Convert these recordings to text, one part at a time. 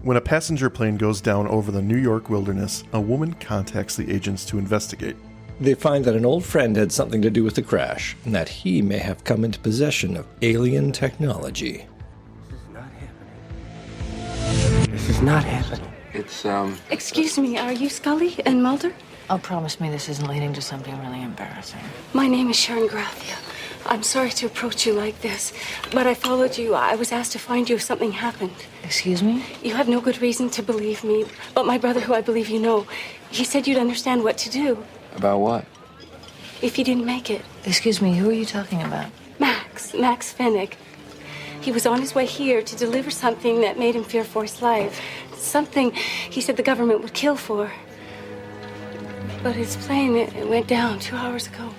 When a passenger plane goes down over the New York wilderness, a woman contacts the agents to investigate. They find that an old friend had something to do with the crash, and that he may have come into possession of alien technology. This is not happening. It's, Excuse me, are you Scully and Mulder? Oh, promise me this isn't leading to something really embarrassing. My name is Sharon Graffia. I'm sorry to approach you like this, but I followed you. I was asked to find you if something happened. Excuse me? You have no good reason to believe me, but my brother, who I believe you know, he said you'd understand what to do about what? if you didn't make it. Excuse me, who are you talking about? Max Fennick. He was on his way here to deliver something that made him fear for his life. Something he said the government would kill for. But his plane, it went down 2 hours ago.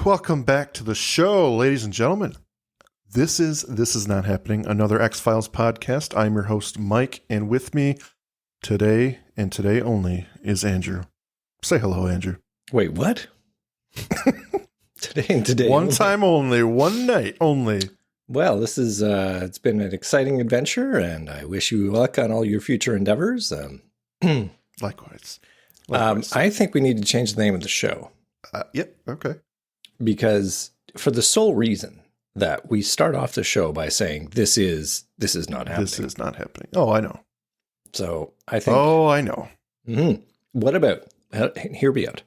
Welcome back to the show, ladies and gentlemen. This is Not Happening, another X-Files podcast. I'm your host, Mike, and with me today, and today only, is Andrew. Say hello, Andrew. Wait, what? Today. One time only, one night only. Well, this is, it's been an exciting adventure, and I wish you luck on all your future endeavors. Likewise. I think we need to change the name of the show. Yep, okay. Because for the sole reason that we start off the show by saying, this is not happening. This is not happening. Oh, I know. So I think... Oh, I know. Mm-hmm. What about, hear me out.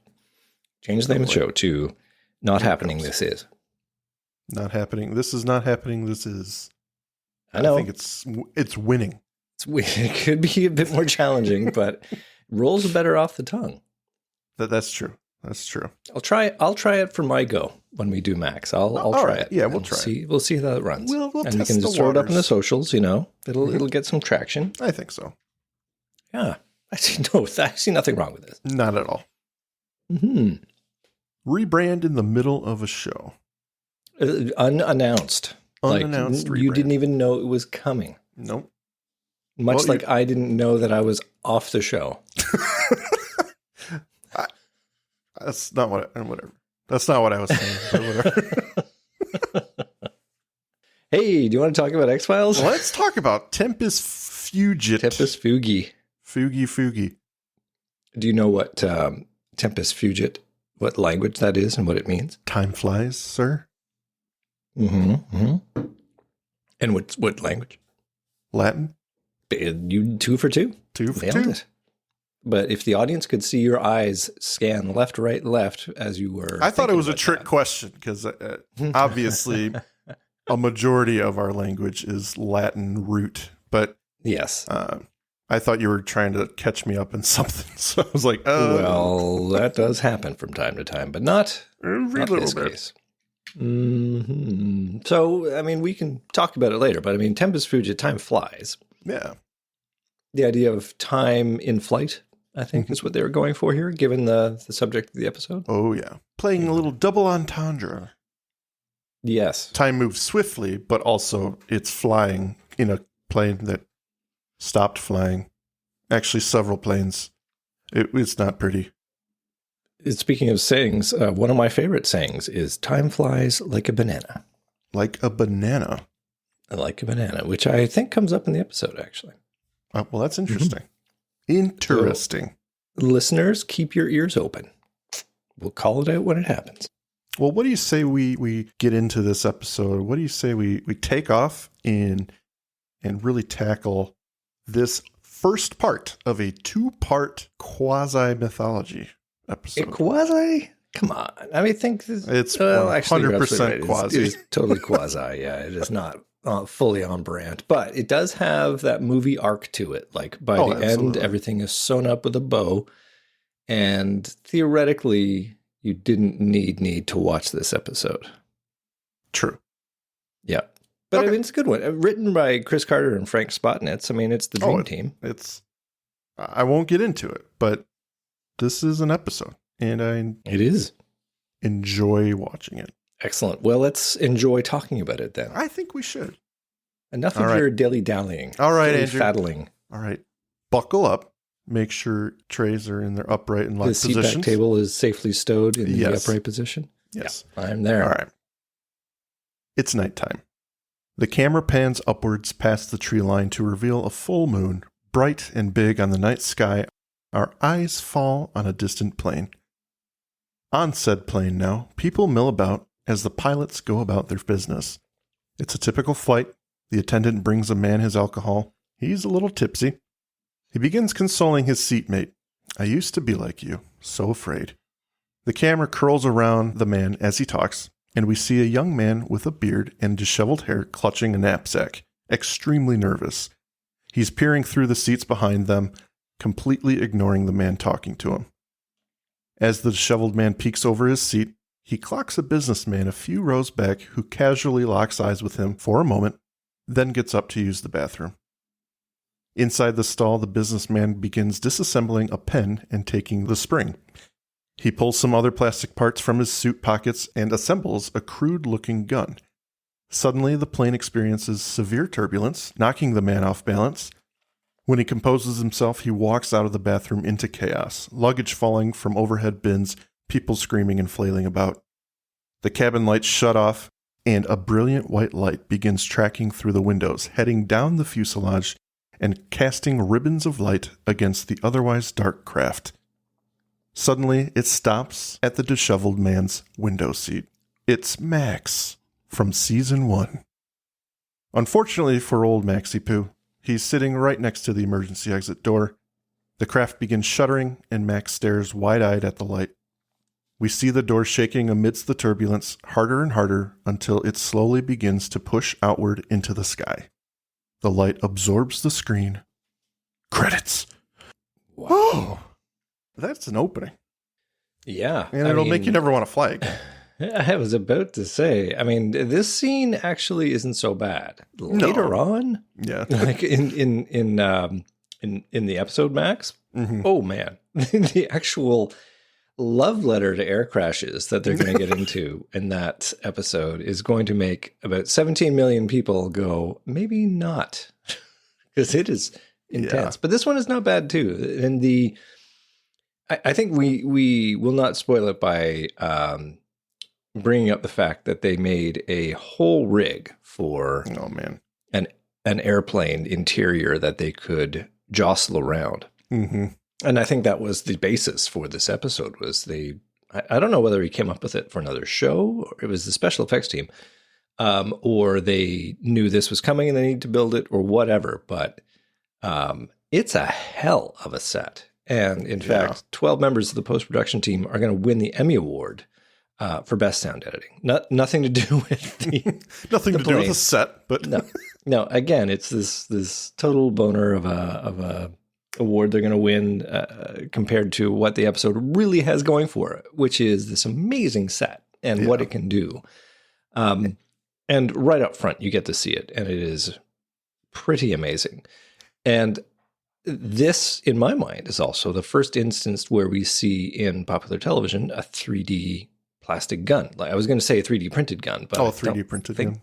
Change the name of the show to Not Happening, This Is. Not happening. This is not happening. This is... I know. I think it's winning. It could be a bit more challenging, but rolls better off the tongue. That's true. That's true. I'll try it for my go when we do Max. I'll try it. Yeah, we'll try. We'll see how it runs. We'll and we test can the just throw it up in the waters. socials. It'll get some traction. I think so. Yeah, I see nothing wrong with this. Not at all. Hmm. Rebrand in the middle of a show. Unannounced. Unannounced Like, you rebrand. didn't even know it was coming. Nope. Much like I didn't know that I was off the show. That's not what. Whatever. That's not what I was saying. But whatever. Hey, do you want to talk about X-Files? Let's talk about Tempus Fugit. Tempus Fugit. Fugi. Do you know what Tempus Fugit, what language that is and what it means? Time flies, sir. Mm-hmm. And what language? Latin. You 2 for 2. 2 for Nailed 2. it. But if the audience could see your eyes scan left, right, left as you were, I thought it was a about trick that. question because obviously a majority of our language is Latin root, but Yes. I thought you were trying to catch me up in something. So I was like, Well, that does happen from time to time, but not every this little bit. case. Mm-hmm. So, I mean, we can talk about it later, but I mean, Tempus Fugit, time flies. Yeah. The idea of time in flight, I think, is what they were going for here, given the subject of the episode. Oh, yeah. Playing a little double entendre. Yes. Time moves swiftly, but also it's flying in a plane that stopped flying. Actually, several planes. It's not pretty. Speaking of sayings, one of my favorite sayings is time flies like a banana. Like a banana. Like a banana, which I think comes up in the episode, actually. Well, that's interesting. Interesting. So, listeners, keep your ears open. We'll call it out when it happens. Well, what do you say we get into this episode? What do you say we take off and really tackle this first part of a 2-part quasi-mythology episode? Quasi? Come on. I mean, think this, It's actually, 100% you're absolutely right. quasi. It's totally quasi. Yeah, it is not fully on brand, but it does have that movie arc to it. Like by the end, absolutely. everything is sewn up with a bow, and theoretically, you didn't need to watch this episode. True. Yeah. But Okay. I mean, it's a good one. Written by Chris Carter and Frank Spotnitz. I mean, it's the dream team. I won't get into it, but this is an episode, and I It is. enjoy watching it. Excellent. Well, let's enjoy talking about it then. I think we should. Enough All of right. your dilly-dallying. All right, Andrew. Faddling. All right. Buckle up. Make sure trays are in their upright and The locked seatback positions. table is safely stowed in the Yes. upright position. Yes. Yeah, I'm there. All right. It's nighttime. The camera pans upwards past the tree line to reveal a full moon, bright and big on the night sky. Our eyes fall on a distant plane. On said plane now, people mill about as the pilots go about their business. It's a typical flight. The attendant brings a man his alcohol. He's a little tipsy. He begins consoling his seatmate. I used to be like you, so afraid. The camera curls around the man as he talks, and we see a young man with a beard and disheveled hair clutching a knapsack, extremely nervous. He's peering through the seats behind them, completely ignoring the man talking to him. As the disheveled man peeks over his seat, he clocks a businessman a few rows back who casually locks eyes with him for a moment, then gets up to use the bathroom. Inside the stall, the businessman begins disassembling a pen and taking the spring. He pulls some other plastic parts from his suit pockets and assembles a crude-looking gun. Suddenly, the plane experiences severe turbulence, knocking the man off balance. When he composes himself, he walks out of the bathroom into chaos, luggage falling from overhead bins, people screaming and flailing about. The cabin lights shut off, and a brilliant white light begins tracking through the windows, heading down the fuselage and casting ribbons of light against the otherwise dark craft. Suddenly, it stops at the disheveled man's window seat. It's Max from Season 1. Unfortunately for old Maxie Poo, he's sitting right next to the emergency exit door. The craft begins shuddering, and Max stares wide-eyed at the light. We see the door shaking amidst the turbulence, harder and harder, until it slowly begins to push outward into the sky. The light absorbs the screen. Credits! Whoa! That's an opening. Yeah. And it'll make you never want to fly again. I was about to say, I mean, this scene actually isn't so bad. Later on, Yeah. like in the episode, Max, oh man, the actual love letter to air crashes that they're going to get into in that episode is going to make about 17 million people go, maybe not, because it is intense. But this one is not bad too. And I think we will not spoil it by bringing up the fact that they made a whole rig for an airplane interior that they could jostle around. Mm-hmm. And I think that was the basis for this episode. Was I don't know whether he came up with it for another show, or it was the special effects team, or they knew this was coming and they needed to build it, or whatever. But it's a hell of a set. And in fact, 12 members of the post-production team are going to win the Emmy Award for best sound editing. Nothing to do with nothing to do with the set, but no. Again, it's this total boner of a award they're going to win compared to what the episode really has going for it, which is this amazing set and what it can do. And right up front, you get to see it, and it is pretty amazing. And this, in my mind, is also the first instance where we see in popular television a 3D plastic gun. Like I was going to say a 3D printed gun, but 3D printed gun.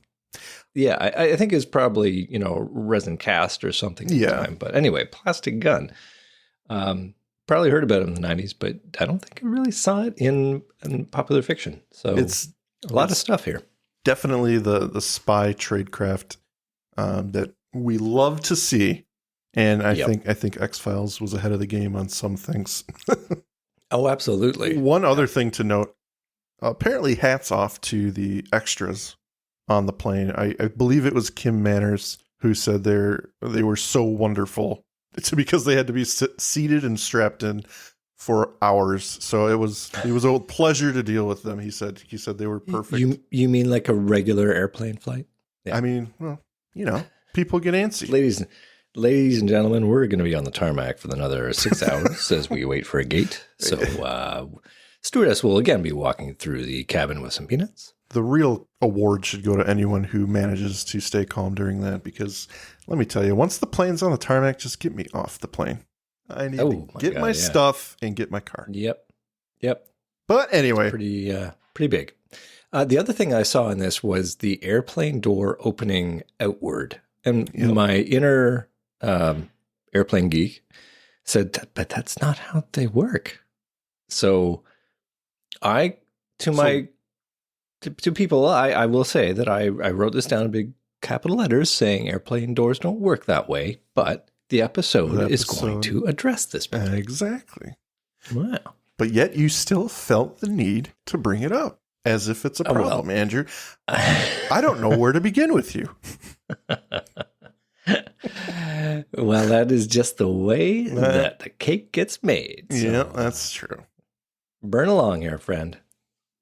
Yeah, I think it's probably, resin cast or something at the time. But anyway, plastic gun. Probably heard about it in the 90s, but I don't think I really saw it in popular fiction. So it's a lot of stuff here. Definitely the spy tradecraft that we love to see. And I think X-Files was ahead of the game on some things. Oh, absolutely. One other thing to note, apparently hats off to the extras on the plane. I believe it was Kim Manners who said they were so wonderful. It's because they had to be seated and strapped in for hours. So it was a pleasure to deal with them. He said they were perfect. You mean like a regular airplane flight? Yeah. I mean, well, people get antsy. Ladies and gentlemen, we're going to be on the tarmac for another 6 hours as we wait for a gate. So stewardess will again be walking through the cabin with some peanuts. The real award should go to anyone who manages to stay calm during that, because let me tell you, once the plane's on the tarmac, just get me off the plane. I need to get my stuff and get my car. Yep. But anyway. Pretty big. The other thing I saw in this was the airplane door opening outward. And my inner airplane geek said, but that's not how they work. So to people, I will say that I wrote this down in big capital letters saying airplane doors don't work that way, but the episode is going to address this point. Exactly. Wow. But yet you still felt the need to bring it up as if it's a problem, Andrew. I don't know where to begin with you. Well, that is just the way that the cake gets made. So. Yeah, that's true. Burn along here, friend.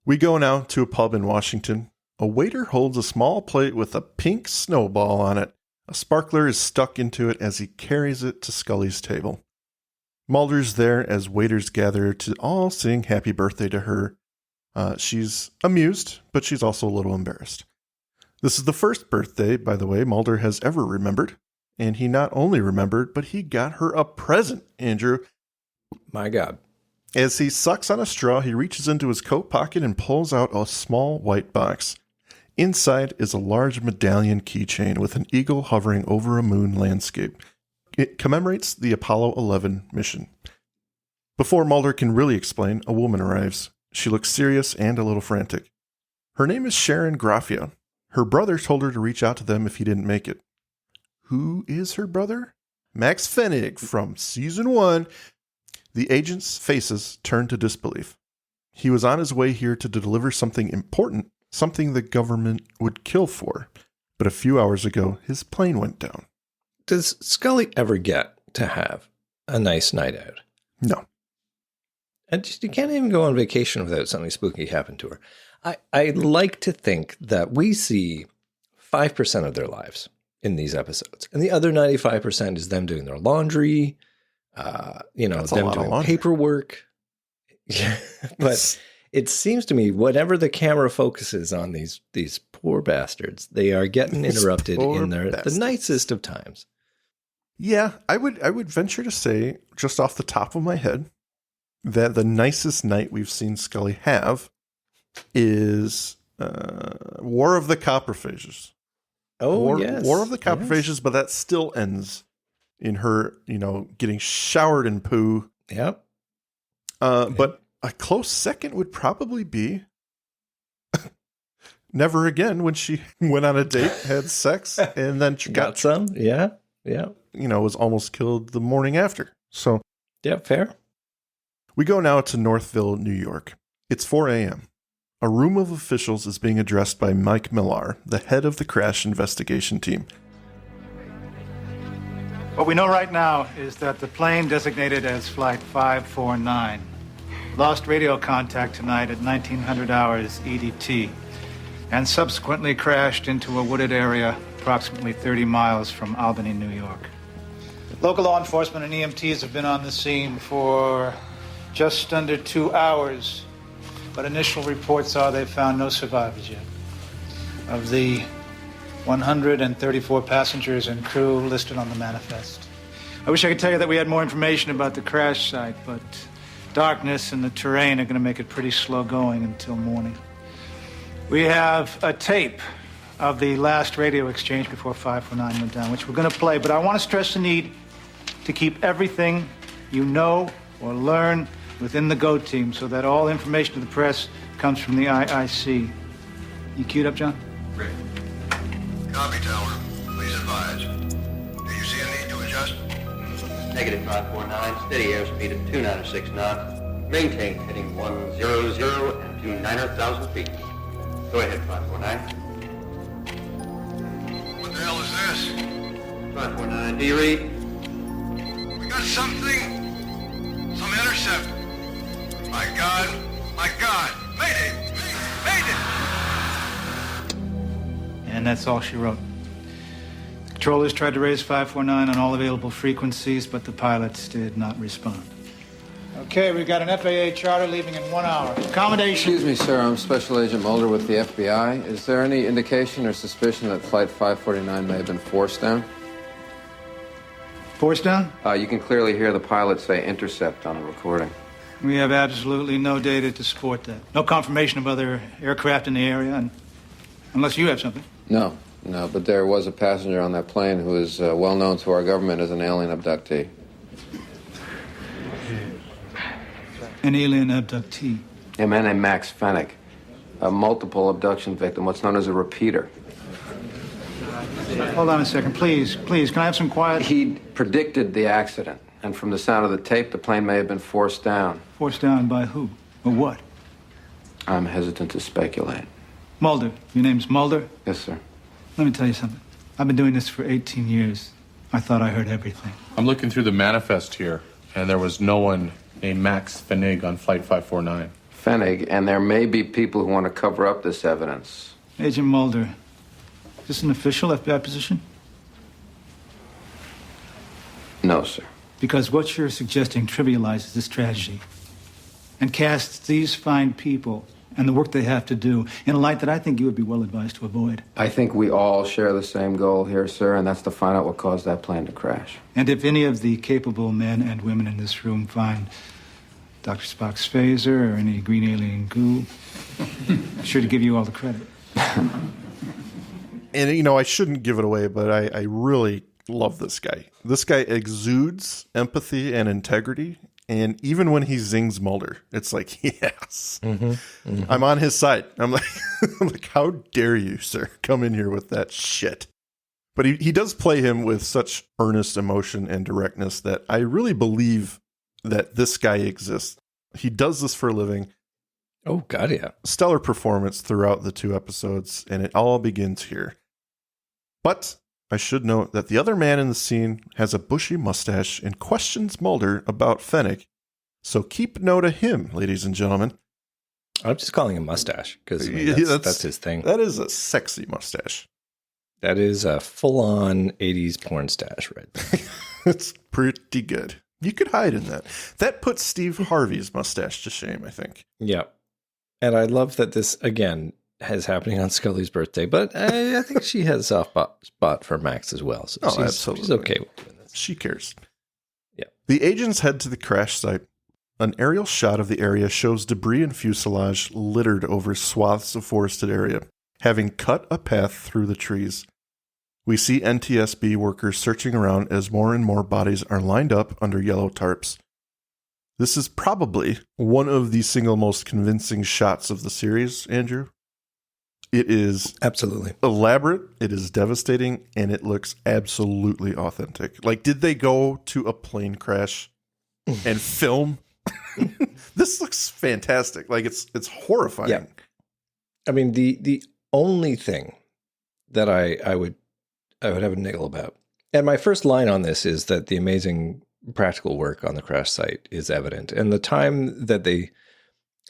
We go now to a pub in Washington. A waiter holds a small plate with a pink snowball on it. A sparkler is stuck into it as he carries it to Scully's table. Mulder's there as waiters gather to all sing happy birthday to her. She's amused, but she's also a little embarrassed. This is the first birthday, by the way, Mulder has ever remembered. And he not only remembered, but he got her a present, Andrew. My God. As he sucks on a straw, he reaches into his coat pocket and pulls out a small white box. Inside is a large medallion keychain with an eagle hovering over a moon landscape. It commemorates the Apollo 11 mission. Before Mulder can really explain, a woman arrives. She looks serious and a little frantic. Her name is Sharon Graffia. Her brother told her to reach out to them if he didn't make it. Who is her brother? Max Fennig from Season 1. The agent's faces turned to disbelief. He was on his way here to deliver something important, something the government would kill for. But a few hours ago, his plane went down. Does Scully ever get to have a nice night out? No. And just, you can't even go on vacation without something spooky happen to her. I like to think that we see 5% of their lives in these episodes. And the other 95% is them doing their laundry, them doing paperwork. But it seems to me, whenever the camera focuses on these poor bastards, they are getting interrupted in the nicest of times. Yeah, I would venture to say, just off the top of my head, that the nicest night we've seen Scully have is War of the Copperphages. Yes. War of the Copperphages, but that still ends in her, getting showered in poo. Yep. But a close second would probably be Never Again, when she went on a date, had sex, and then got some. Yeah. Was almost killed the morning after. So, yeah, fair. We go now to Northville, New York. It's 4 a.m. A room of officials is being addressed by Mike Millar, the head of the crash investigation team. What we know right now is that the plane designated as Flight 549 lost radio contact tonight at 1900 hours EDT and subsequently crashed into a wooded area approximately 30 miles from Albany, New York. Local law enforcement and EMTs have been on the scene for just under 2 hours, but initial reports are they've found no survivors yet. Of the 134 passengers and crew listed on the manifest. I wish I could tell you that we had more information about the crash site, but darkness and the terrain are going to make it pretty slow going until morning. We have a tape of the last radio exchange before 549 went down, which we're going to play, but I want to stress the need to keep everything you know or learn within the GO team so that all information to the press comes from the IIC. You queued up, John? Great. Copy, Tower. Please advise. Do you see a need to adjust? Negative 549, steady airspeed at 296 knots. Maintain heading 100 and to 9,000 feet. Go ahead, 549. What the hell is this? 549, do you read? We got something. Some intercept. My God. Mayday! Mayday! And that's all she wrote. The controllers tried to raise 549 on all available frequencies, but the pilots did not respond. Okay, we've got an FAA charter leaving in 1 hour. Accommodation. Excuse me, sir. I'm Special Agent Mulder with the FBI. Is there any indication or suspicion that Flight 549 may have been forced down? Forced down? You can clearly hear the pilot say intercept on the recording. We have absolutely no data to support that. No confirmation of other aircraft in the area, unless you have something. No, but there was a passenger on that plane who is well known to our government as an alien abductee. An alien abductee? A man named Max Fennig, a multiple abduction victim, what's known as a repeater. Hold on a second, please. Can I have some quiet? He predicted the accident, and from the sound of the tape, the plane may have been forced down. Forced down by who? Or what? I'm hesitant to speculate. Mulder. Your name's Mulder? Yes, sir. Let me tell you something. I've been doing this for 18 years. I thought I heard everything. I'm looking through the manifest here, and there was no one named Max Fenig on Flight 549. Fenig, and there may be people who want to cover up this evidence. Agent Mulder, is this an official FBI position? No, sir. Because what you're suggesting trivializes this tragedy and casts these fine people and the work they have to do in a light that I think you would be well advised to avoid. I think we all share the same goal here, sir, and that's to find out what caused that plane to crash. And if any of the capable men and women in this room find Dr. Spock's phaser or any green alien goo, I'm sure to give you all the credit. And, I shouldn't give it away, but I really love this guy. This guy exudes empathy and integrity. And even when he zings Mulder, it's like, yes, I'm on his side. I'm like, how dare you, sir, come in here with that shit. But he does play him with such earnest emotion and directness that I really believe that this guy exists. He does this for a living. Oh, God, yeah. Stellar performance throughout the 2 episodes, and it all begins here. But I should note that the other man in the scene has a bushy mustache and questions Mulder about Fennec. So keep note of him, ladies and gentlemen. I'm just calling him mustache because that's his thing. That is a sexy mustache. That is a full-on 80s porn stash right there. It's pretty good. You could hide in that. That puts Steve Harvey's mustache to shame, I think. Yeah. And I love that this, again, is happening on Scully's birthday, but I think she has a soft spot for Max as well. So absolutely. She's okay with doing this. She cares. Yeah. The agents head to the crash site. An aerial shot of the area shows debris and fuselage littered over swaths of forested area, having cut a path through the trees. We see NTSB workers searching around as more and more bodies are lined up under yellow tarps. This is probably one of the single most convincing shots of the series, Andrew. It is absolutely elaborate, it is devastating, and it looks absolutely authentic. Like, did they go to a plane crash and film? This looks fantastic. Like, it's horrifying. Yeah. I mean, the only thing that I would have a niggle about, and my first line on this is that the amazing practical work on the crash site is evident, and the time that they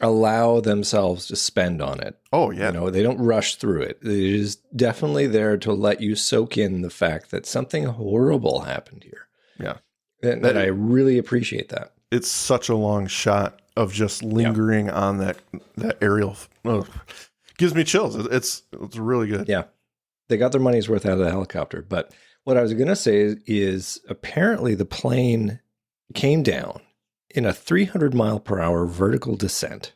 allow themselves to spend on it. Oh, yeah. They don't rush through it. It is definitely there to let you soak in the fact that something horrible happened here. Yeah. And I really appreciate that. It's such a long shot of just lingering on that aerial. Oh, gives me chills. It's really good. Yeah. They got their money's worth out of the helicopter. But what I was going to say is apparently the plane came down in a 300 mile per hour vertical descent.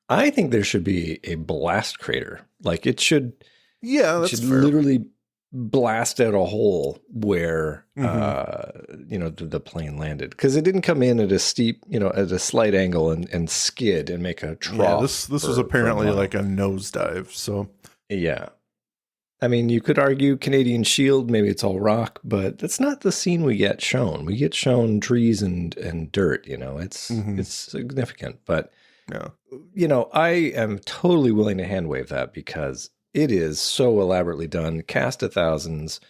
I think there should be a blast crater. Like it should, that's fair. Literally blast out a hole where, the plane landed. Because it didn't come in at a steep, at a slight angle and skid and make a trough. Yeah, this was apparently like a nosedive. So, yeah. I mean, you could argue Canadian Shield, maybe it's all rock, but that's not the scene we get shown. We get shown trees and dirt, it's significant. But, I am totally willing to hand wave that because it is so elaborately done, cast of thousands.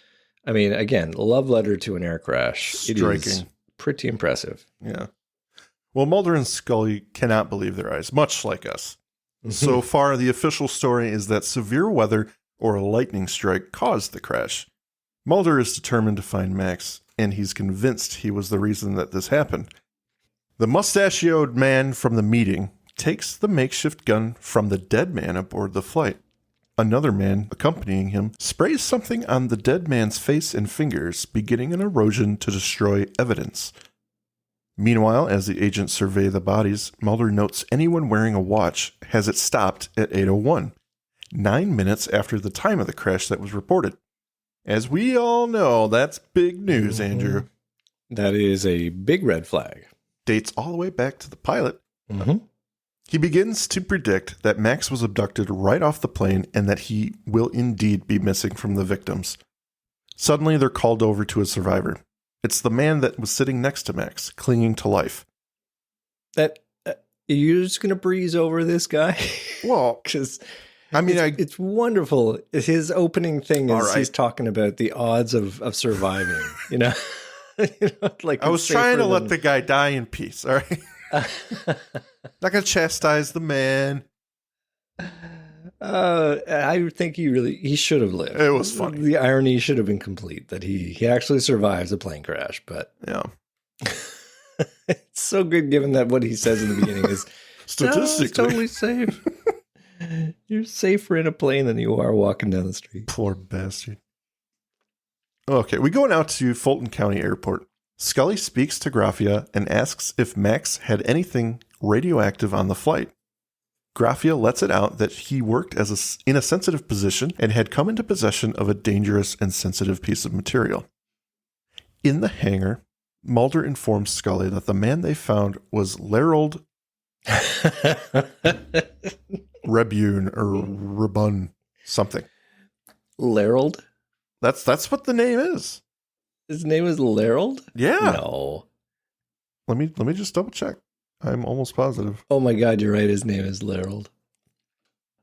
I mean, again, love letter to an air crash. Striking. It is pretty impressive. Yeah. Well, Mulder and Scully cannot believe their eyes, much like us. So far, the official story is that severe weather or a lightning strike caused the crash. Mulder is determined to find Max, and he's convinced he was the reason that this happened. The mustachioed man from the meeting takes the makeshift gun from the dead man aboard the flight. Another man accompanying him sprays something on the dead man's face and fingers, beginning an erosion to destroy evidence. Meanwhile, as the agents survey the bodies, Mulder notes anyone wearing a watch has it stopped at 8:01. 9 minutes after the time of the crash that was reported. As we all know, that's big news, Andrew. That is a big red flag. Dates all the way back to the pilot. He begins to predict that Max was abducted right off the plane and that he will indeed be missing from the victims. Suddenly, they're called over to a survivor. It's the man that was sitting next to Max, clinging to life. You're just going to breeze over this guy? Well, because I mean, it's wonderful. His opening thing is he's talking about the odds of surviving, you know? Like I was trying to let the guy die in peace, all right? Not going to chastise the man. I think he should have lived. It was funny. The irony should have been complete that he actually survives a plane crash, but yeah. It's so good given that what he says in the beginning is statistically it's totally safe. You're safer in a plane than you are walking down the street. Poor bastard. Okay, we go now to Fulton County Airport. Scully speaks to Graffia and asks if Max had anything radioactive on the flight. Graffia lets it out that he worked in a sensitive position and had come into possession of a dangerous and sensitive piece of material. In the hangar, Mulder informs Scully that the man they found was Lerold Rebune or Rebun something. Lerold? That's what the name is. His name is Lerold? Yeah. No. Let me just double check. I'm almost positive. Oh my God, you're right. His name is Lerold.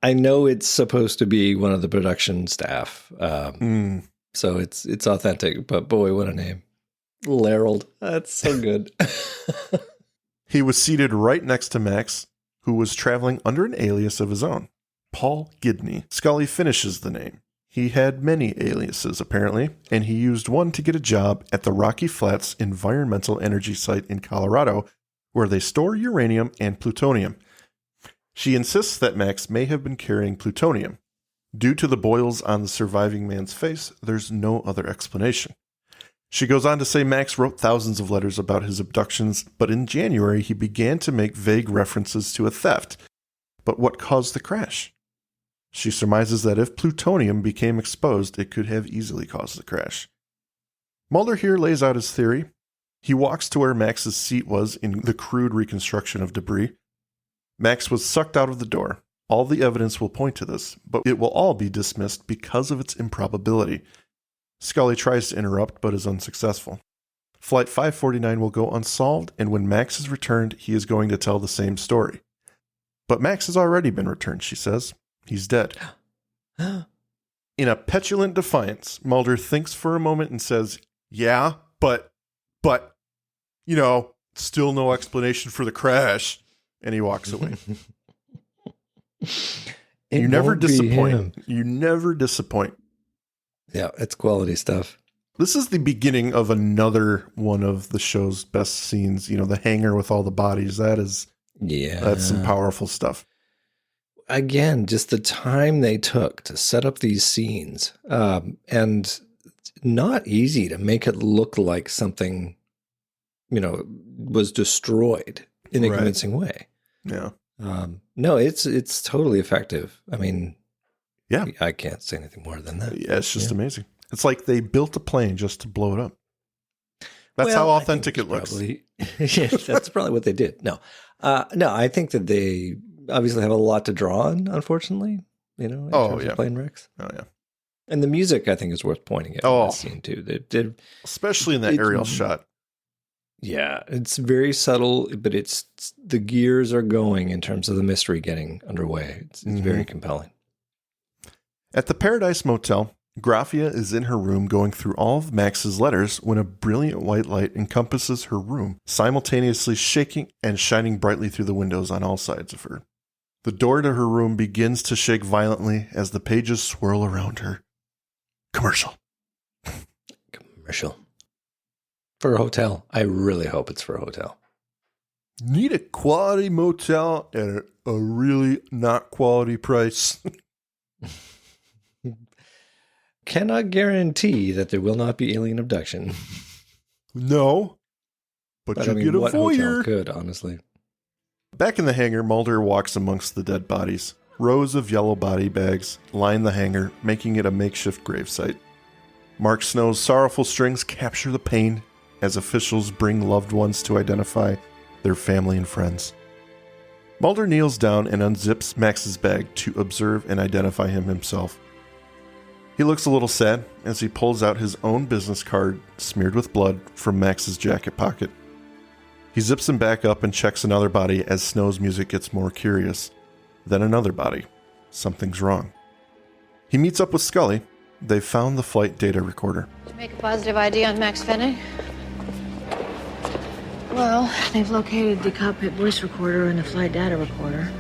I know it's supposed to be one of the production staff, so it's authentic. But boy, what a name, Lerold. That's so good. He was seated right next to Max, who was traveling under an alias of his own, Paul Gidney. Scully finishes the name. He had many aliases, apparently, and he used one to get a job at the Rocky Flats Environmental Energy Site in Colorado, where they store uranium and plutonium. She insists that Max may have been carrying plutonium. Due to the boils on the surviving man's face, there's no other explanation. She goes on to say Max wrote thousands of letters about his abductions, but in January he began to make vague references to a theft. But what caused the crash? She surmises that if plutonium became exposed, it could have easily caused the crash. Mulder here lays out his theory. He walks to where Max's seat was in the crude reconstruction of debris. Max was sucked out of the door. All the evidence will point to this, but it will all be dismissed because of its improbability. Scully tries to interrupt, but is unsuccessful. Flight 549 will go unsolved, and when Max is returned, he is going to tell the same story. But Max has already been returned, she says. He's dead. In a petulant defiance, Mulder thinks for a moment and says, yeah, but, you know, still no explanation for the crash. And he walks away. You never disappoint. You never disappoint. Yeah, it's quality stuff. This is the beginning of another one of the show's best scenes. You know, the hangar with all the bodies. That's some powerful stuff. Again, just the time they took to set up these scenes, and not easy to make it look like something, you know, was destroyed in a convincing way. Yeah. No, it's totally effective. I mean, yeah, I can't say anything more than that. Yeah, it's just amazing. It's like they built a plane just to blow it up. That's how authentic it looks. Yeah, that's probably what they did. No, I think that they obviously have a lot to draw on, unfortunately, you know, in terms of plane wrecks. Oh, yeah. And the music, I think, is worth pointing out in this scene, too. They did, especially in that aerial shot. Yeah, it's very subtle, but the gears are going in terms of the mystery getting underway. It's very compelling. At the Paradise Motel, Graffia is in her room going through all of Max's letters when a brilliant white light encompasses her room, simultaneously shaking and shining brightly through the windows on all sides of her. The door to her room begins to shake violently as the pages swirl around her. Commercial. For a hotel. I really hope it's for a hotel. Need a quality motel at a really not quality price. Cannot guarantee that there will not be alien abduction. No. But you get a what voyeur. Hotel could, honestly. Back in the hangar, Mulder walks amongst the dead bodies. Rows of yellow body bags line the hangar, making it a makeshift gravesite. Mark Snow's sorrowful strings capture the pain as officials bring loved ones to identify their family and friends. Mulder kneels down and unzips Max's bag to observe and identify him himself. He looks a little sad as he pulls out his own business card smeared with blood from Max's jacket pocket. He zips him back up and checks another body as Snow's music gets more curious. Then another body. Something's wrong. He meets up with Scully. They've found the flight data recorder. Did you make a positive ID on Max Fennig? Well, they've located the cockpit voice recorder and the flight data recorder.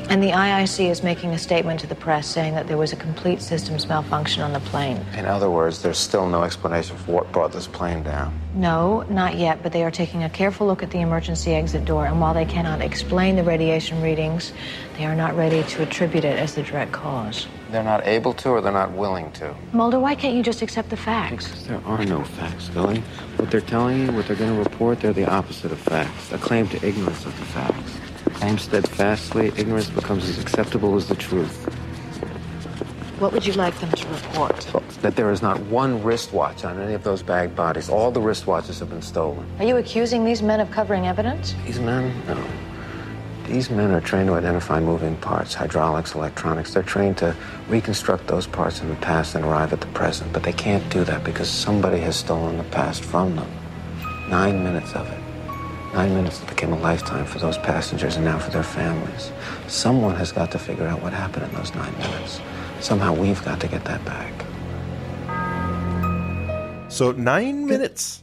And the IIC is making a statement to the press saying that there was a complete systems malfunction on the plane. In other words, there's still no explanation for what brought this plane down. No, not yet, but they are taking a careful look at the emergency exit door, and while they cannot explain the radiation readings, they are not ready to attribute it as the direct cause. They're not able to, or they're not willing to? Mulder, why can't you just accept the facts? Because there are no facts, Scully. What they're telling you, what they're going to report, they're the opposite of facts. A claim to ignorance of the facts. Claim steadfastly, ignorance becomes as acceptable as the truth. What would you like them to report? That there is not one wristwatch on any of those bagged bodies. All the wristwatches have been stolen. Are you accusing these men of covering evidence? These men? No. These men are trained to identify moving parts, hydraulics, electronics. They're trained to reconstruct those parts in the past and arrive at the present. But they can't do that because somebody has stolen the past from them. 9 minutes of it. 9 minutes that became a lifetime for those passengers and now for their families. Someone has got to figure out what happened in those 9 minutes. Somehow we've got to get that back. So 9 minutes.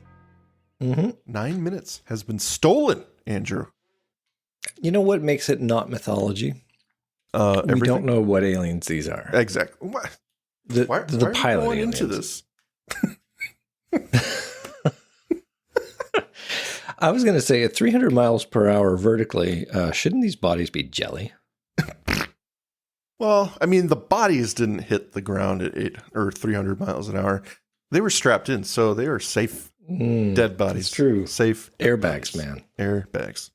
9 minutes has been stolen, Andrew. You know what makes it not mythology? We don't know what aliens these are. Exactly. What? Why the pilot going aliens. into this? I was going to say at 300 miles per hour vertically, shouldn't these bodies be jelly? Well, I mean, the bodies didn't hit the ground at 8 or 300 miles an hour. They were strapped in, so they were safe. Dead bodies. It's true. Safe airbags, man. Airbags.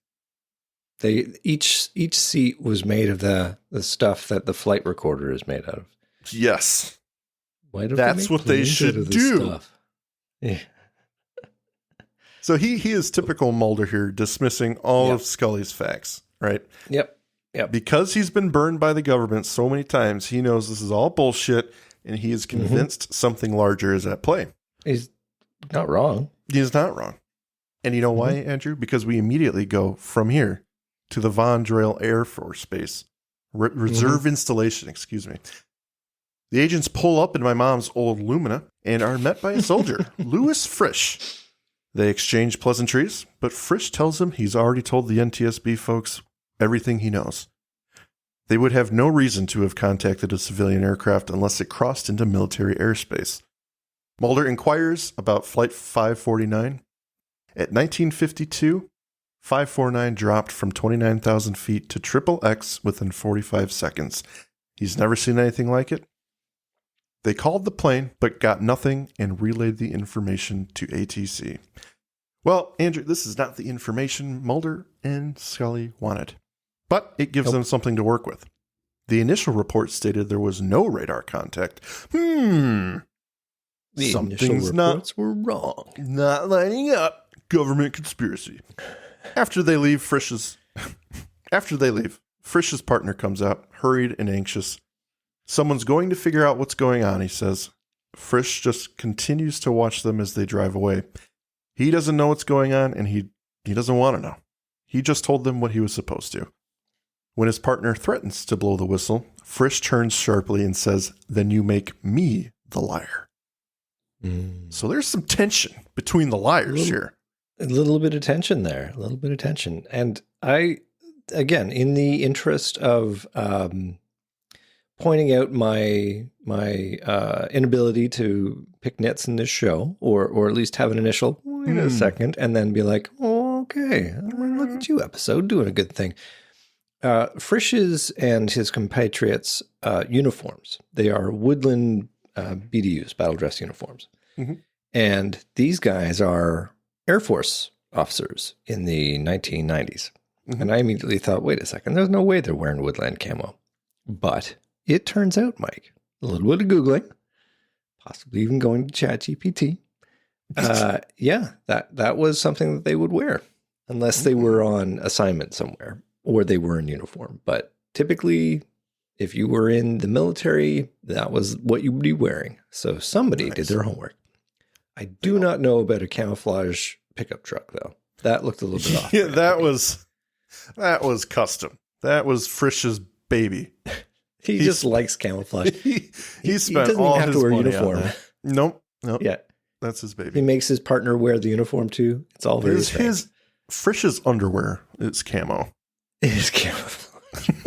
They each seat was made of the stuff that the flight recorder is made out of. Yes. Why don't That's what they should do. Stuff? Yeah. So he is typical Mulder here, dismissing all of Scully's facts, right? Yep. Because he's been burned by the government so many times, he knows this is all bullshit, and he is convinced something larger is at play. He's not wrong. He's not wrong. And you know why, Andrew? Because we immediately go from here to the Von Driel Air Force Base. Reserve installation, excuse me. The agents pull up in my mom's old Lumina and are met by a soldier, Louis Frisch. They exchange pleasantries, but Frisch tells him he's already told the NTSB folks everything he knows. They would have no reason to have contacted a civilian aircraft unless it crossed into military airspace. Mulder inquires about Flight 549. At 1952, 549 dropped from 29,000 feet to XXX within 45 seconds. He's never seen anything like it. They called the plane, but got nothing and relayed the information to ATC. Well, Andrew, this is not the information Mulder and Scully wanted, but it gives them something to work with. The initial report stated there was no radar contact. The Something's initial reports were wrong. Not lining up. Government conspiracy. After they leave, Frisch's partner comes out, hurried and anxious. Someone's going to figure out what's going on, he says. Frisch just continues to watch them as they drive away. He doesn't know what's going on, and he doesn't want to know. He just told them what he was supposed to. When his partner threatens to blow the whistle, Frisch turns sharply and says, "Then you make me the liar." So there's some tension between the liars here. A little bit of tension there. A little bit of tension. And I, again, in the interest of pointing out my inability to pick nits in this show, or at least have an initial, wait a second, and then be like, oh, okay, look at you, episode, doing a good thing. Frisch's and his compatriots' uniforms, they are woodland BDUs, battle dress uniforms. And these guys are Air Force officers in the 1990s. And I immediately thought, wait a second, there's no way they're wearing woodland camo. But it turns out, Mike, a little bit of Googling, possibly even going to ChatGPT. That was something that they would wear unless they were on assignment somewhere or they were in uniform. But typically If you were in the military, that was what you would be wearing. So somebody did their homework. I do not know about a camouflage pickup truck, though. That looked a little bit off. Yeah, that was custom. That was Frisch's baby. He just likes camouflage. He spent all his money on that. Nope. Yeah. That's his baby. He makes his partner wear the uniform too. It's all very strange. Frisch's underwear is camo. It is camouflage.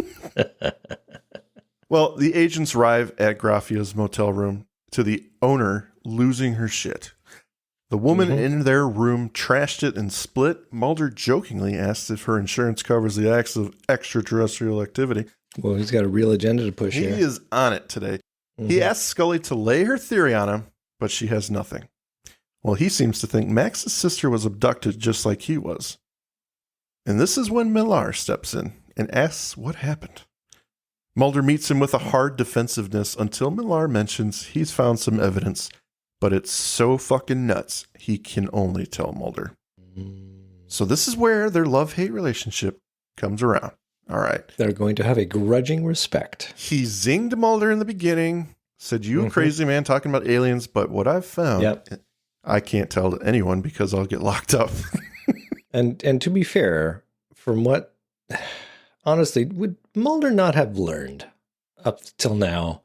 Well, the agents arrive at Graffia's motel room to the owner losing her shit. The woman in their room trashed it and split. Mulder jokingly asks if her insurance covers the acts of extraterrestrial activity. Well, he's got a real agenda to push here. He is on it today. He asks Scully to lay her theory on him, but she has nothing. Well, he seems to think Max's sister was abducted just like he was. And this is when Millar steps in and asks what happened. Mulder meets him with a hard defensiveness until Millar mentions he's found some evidence, but it's so fucking nuts he can only tell Mulder. So this is where their love-hate relationship comes around. All right. They're going to have a grudging respect. He zinged Mulder in the beginning, said, you crazy man talking about aliens, but what I've found, I can't tell anyone because I'll get locked up. And to be fair, from what, honestly, would Mulder not have learned up till now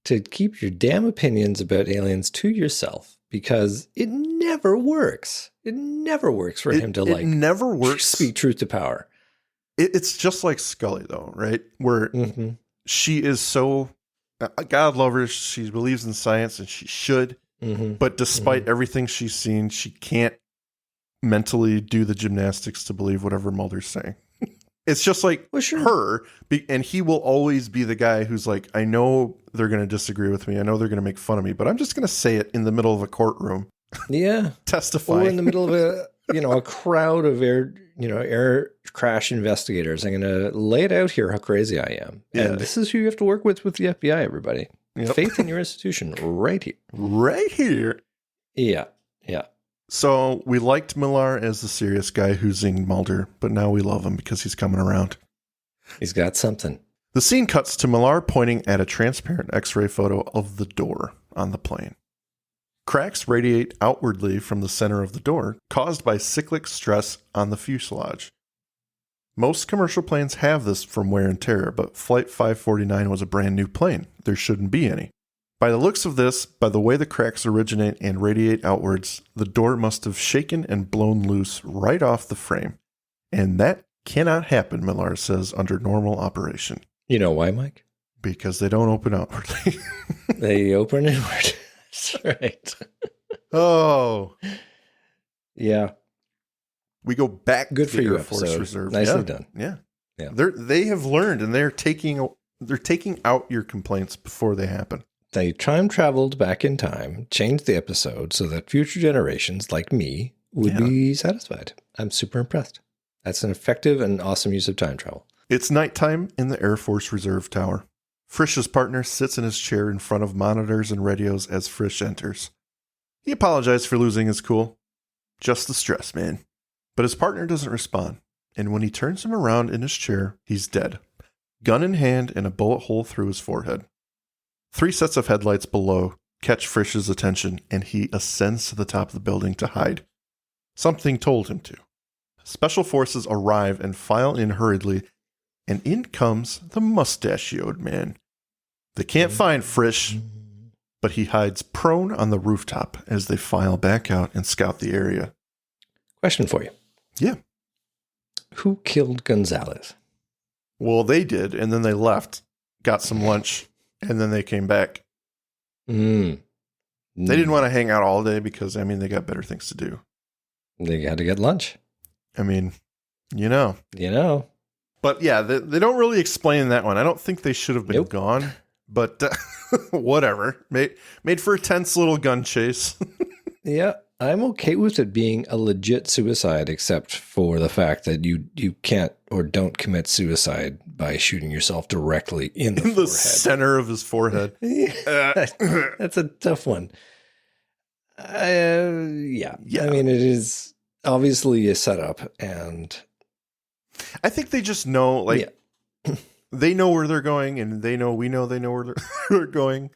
to keep your damn opinions about aliens to yourself? Because it never works. It never works for him to never works. Speak truth to power. It's just like Scully, though, right? Where she is so, God love her, she believes in science and she should. But despite everything she's seen, she can't mentally do the gymnastics to believe whatever Mulder's saying. It's just like her, and he will always be the guy who's like, I know they're going to disagree with me. I know they're going to make fun of me, but I'm just going to say it in the middle of a courtroom. Yeah. Testifying. Or in the middle of a crowd of air crash investigators. I'm going to lay it out here how crazy I am. Yeah. And this is who you have to work with the FBI, everybody. Faith in your institution right here. Right here. Yeah. Yeah. So we liked Millar as the serious guy who zinged Mulder, but now we love him because he's coming around. He's got something. The scene cuts to Millar pointing at a transparent X-ray photo of the door on the plane. Cracks radiate outwardly from the center of the door, caused by cyclic stress on the fuselage. Most commercial planes have this from wear and tear, but Flight 549 was a brand new plane. There shouldn't be any. By the looks of this, by the way the cracks originate and radiate outwards, the door must have shaken and blown loose right off the frame. And that cannot happen, Millar says, under normal operation. You know why, Mike? Because they don't open outwardly. They open inward. That's right. Oh. Yeah. We go back Good to for the you, Air Force episode. Reserve. Nicely done. Yeah. Yeah. They have learned, and they're taking out your complaints before they happen. They time traveled back in time, changed the episode so that future generations like me would be satisfied. I'm super impressed. That's an effective and awesome use of time travel. It's nighttime in the Air Force Reserve Tower. Frisch's partner sits in his chair in front of monitors and radios as Frisch enters. He apologized for losing his cool. Just the stress, man. But his partner doesn't respond, and when he turns him around in his chair, he's dead. Gun in hand and a bullet hole through his forehead. 3 sets of headlights below catch Frisch's attention, and he ascends to the top of the building to hide. Something told him to. Special forces arrive and file in hurriedly, and in comes the mustachioed man. They can't find Frisch, but he hides prone on the rooftop as they file back out and scout the area. Question for you. Yeah. Who killed Gonzalez? Well, they did, and then they left, got some lunch, and then they came back. They didn't want to hang out all day because, they got better things to do. They had to get lunch. You know. But yeah, they don't really explain that one. I don't think they should have been gone, but whatever. Made for a tense little gun chase. Yeah, I'm okay with it being a legit suicide, except for the fact that you can't or don't commit suicide by shooting yourself directly in the forehead. The center of his forehead. That's a tough one. Yeah. It is obviously a setup, and I think they just know, they know where they're going, and we know they know where they're going.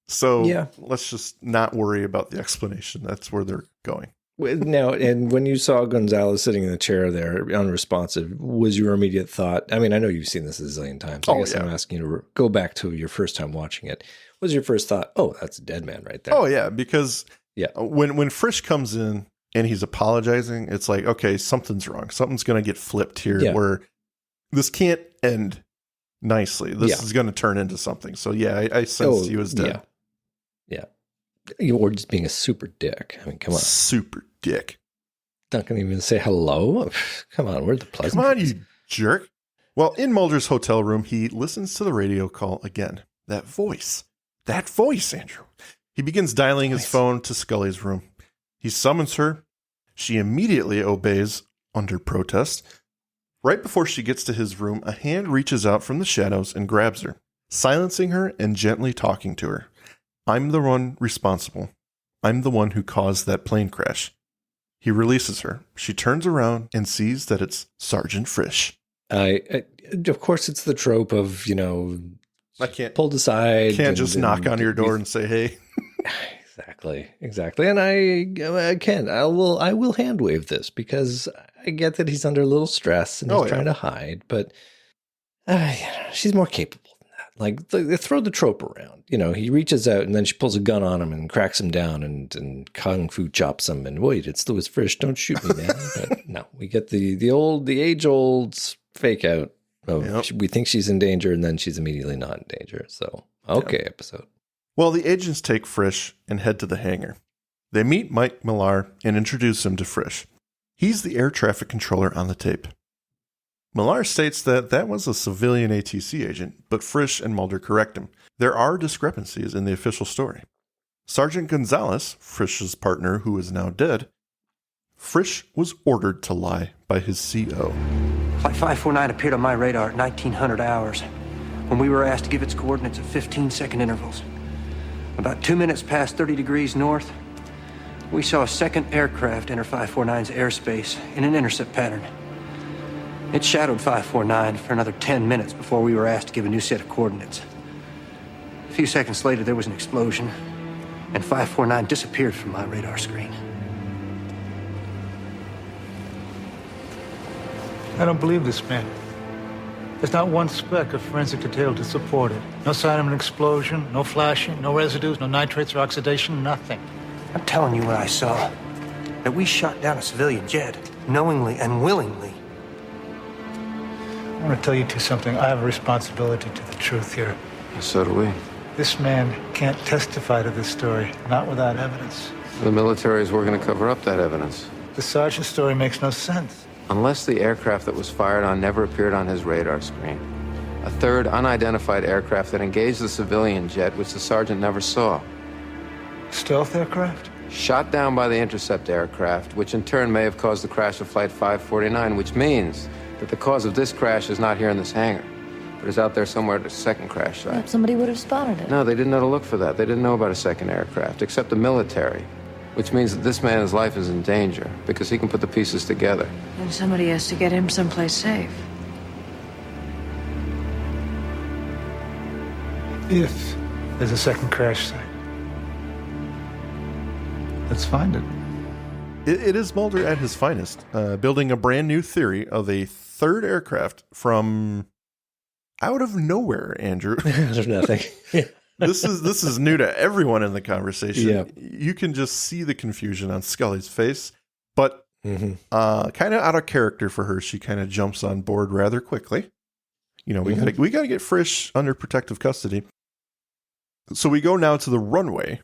So let's just not worry about the explanation. That's where they're going. Now, and when you saw Gonzalez sitting in the chair there, unresponsive, was your immediate thought? I mean, I know you've seen this a zillion times. I guess I'm asking you to go back to your first time watching it. Was your first thought, oh, that's a dead man right there? Oh, yeah, because when Frisch comes in and he's apologizing, it's like, okay, something's wrong. Something's going to get flipped here where this can't end nicely. This is going to turn into something. So, I sensed he was dead. Yeah. Or just being a super dick. I mean, come on. Super dick. Not going to even say hello? Come on, where's the pleasant? Come on, you jerk. Well, in Mulder's hotel room, he listens to the radio call again. That voice, Andrew. He begins dialing his phone to Scully's room. He summons her. She immediately obeys under protest. Right before she gets to his room, a hand reaches out from the shadows and grabs her, silencing her and gently talking to her. I'm the one responsible. I'm the one who caused that plane crash. He releases her. She turns around and sees that it's Sergeant Frisch. Of course, it's the trope of, I can't pulled aside. Can't just knock on your door and say, hey. Exactly. And I will hand wave this because I get that he's under a little stress and he's trying to hide, but she's more capable than that. Like they throw the trope around, he reaches out and then she pulls a gun on him and cracks him down and kung fu chops him. And wait, it's Louis Frisch. Don't shoot me, man. But no, we get the age old fake out. We think she's in danger and then she's immediately not in danger. So, episode. Well, the agents take Frisch and head to the hangar. They meet Mike Millar and introduce him to Frisch. He's the air traffic controller on the tape. Millar states that was a civilian ATC agent, but Frisch and Mulder correct him. There are discrepancies in the official story. Sergeant Gonzalez, Frisch's partner who is now dead, Frisch was ordered to lie by his CO. Flight 549 appeared on my radar at 1900 hours when we were asked to give its coordinates at 15-second intervals. About 2 minutes past 30 degrees north, we saw a second aircraft enter 549's airspace in an intercept pattern. It shadowed 549 for another 10 minutes before we were asked to give a new set of coordinates. A few seconds later, there was an explosion, and 549 disappeared from my radar screen. I don't believe this man. There's not one speck of forensic detail to support it. No sign of an explosion, no flashing, no residues, no nitrates or oxidation, nothing. I'm telling you what I saw. That we shot down a civilian jet, knowingly and willingly. I want to tell you two something. I have a responsibility to the truth here. So do we. This man can't testify to this story, not without evidence. The military is working to cover up that evidence. The sergeant's story makes no sense. Unless the aircraft that was fired on never appeared on his radar screen. A third unidentified aircraft that engaged the civilian jet, which the sergeant never saw. Stealth aircraft? Shot down by the intercept aircraft, which in turn may have caused the crash of Flight 549, which means that the cause of this crash is not here in this hangar, but is out there somewhere at the second crash site. Perhaps somebody would have spotted it. No, they didn't know to look for that. They didn't know about a second aircraft, except the military, which means that this man's life is in danger because he can put the pieces together. And somebody has to get him someplace safe. If there's a second crash site, let's find it. It is Mulder at his finest, building a brand new theory of a third aircraft from out of nowhere, Andrew. There's nothing. This is new to everyone in the conversation. Yeah. You can just see the confusion on Scully's face, but kind of out of character for her, she kind of jumps on board rather quickly. We got to get Frisch under protective custody. So we go now to the runway.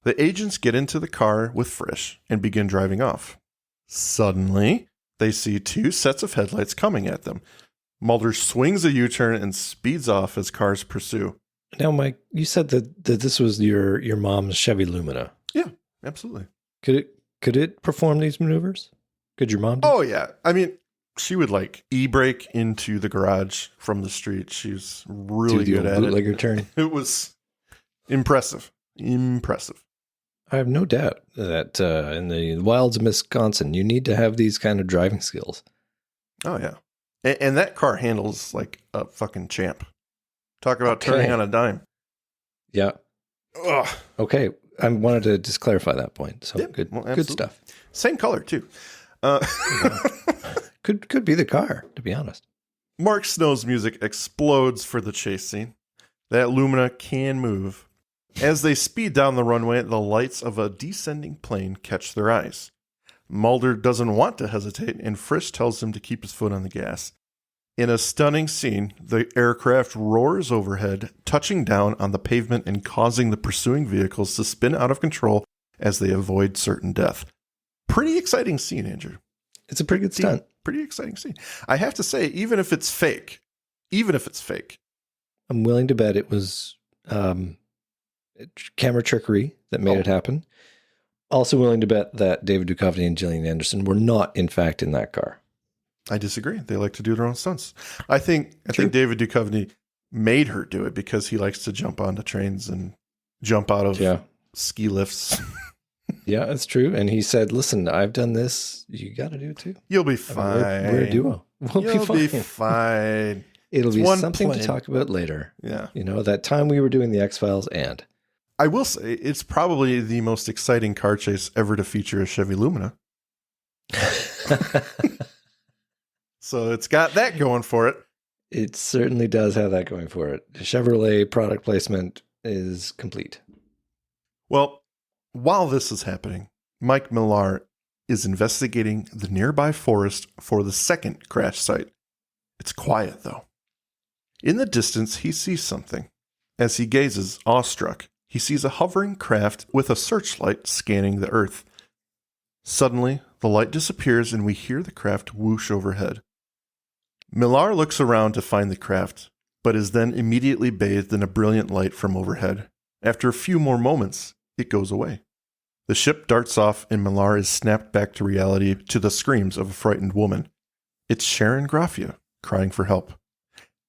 The agents get into the car with Frisch and begin driving off. Suddenly, they see two sets of headlights coming at them. Mulder swings a U-turn and speeds off as cars pursue. Now, Mike, you said that this was your mom's Chevy Lumina. Yeah, absolutely. Could it perform these maneuvers? Could your mom do? Oh, yeah. I mean, she would e-brake into the garage from the street. She's really good at it. Bootlegger turn. It was impressive. I have no doubt that in the wilds of Wisconsin, you need to have these kind of driving skills. Oh, yeah. And that car handles like a fucking champ. Talk about turning on a dime. Yeah. Ugh. Okay. I wanted to just clarify that point. So good, good stuff. Same color too. Could be the car, to be honest. Mark Snow's music explodes for the chase scene. That Lumina can move. As they speed down the runway, the lights of a descending plane catch their eyes. Mulder doesn't want to hesitate, and Frisch tells him to keep his foot on the gas. In a stunning scene, the aircraft roars overhead, touching down on the pavement and causing the pursuing vehicles to spin out of control as they avoid certain death. Pretty exciting scene, Andrew. It's a pretty good stunt. Pretty exciting scene. I have to say, even if it's fake, I'm willing to bet it was camera trickery that made it happen. Also willing to bet that David Duchovny and Gillian Anderson were not, in fact, in that car. I disagree. They like to do their own stunts. I think David Duchovny made her do it because he likes to jump onto trains and jump out of ski lifts. Yeah, that's true. And he said, listen, I've done this. You got to do it too. You'll be fine. We're a duo. You'll be fine. It'll be something to talk about later. Yeah. You know, that time we were doing the X-Files and. I will say, it's probably the most exciting car chase ever to feature a Chevy Lumina. So it's got that going for it. It certainly does have that going for it. The Chevrolet product placement is complete. Well, while this is happening, Mike Millar is investigating the nearby forest for the second crash site. It's quiet, though. In the distance, he sees something. As he gazes, awestruck, he sees a hovering craft with a searchlight scanning the earth. Suddenly, the light disappears and we hear the craft whoosh overhead. Millar looks around to find the craft, but is then immediately bathed in a brilliant light from overhead. After a few more moments, it goes away. The ship darts off and Millar is snapped back to reality to the screams of a frightened woman. It's Sharon Graffia, crying for help.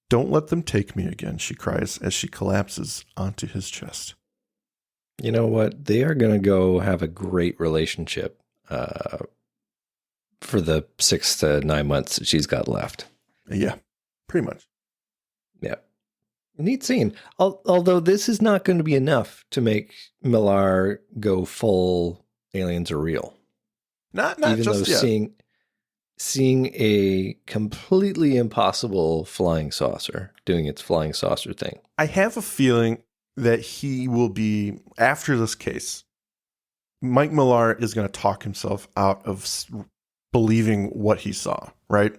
"Don't let them take me again," she cries as she collapses onto his chest. You know what? They are going to go have a great relationship for the 6 to 9 months that she's got left. Yeah, pretty much. Yeah. Neat scene. Although this is not going to be enough to make Millar go full aliens are real. Not even just though yet. seeing a completely impossible flying saucer doing its flying saucer thing. I have a feeling that he will be, after this case, Mike Millar is going to talk himself out of believing what he saw, right?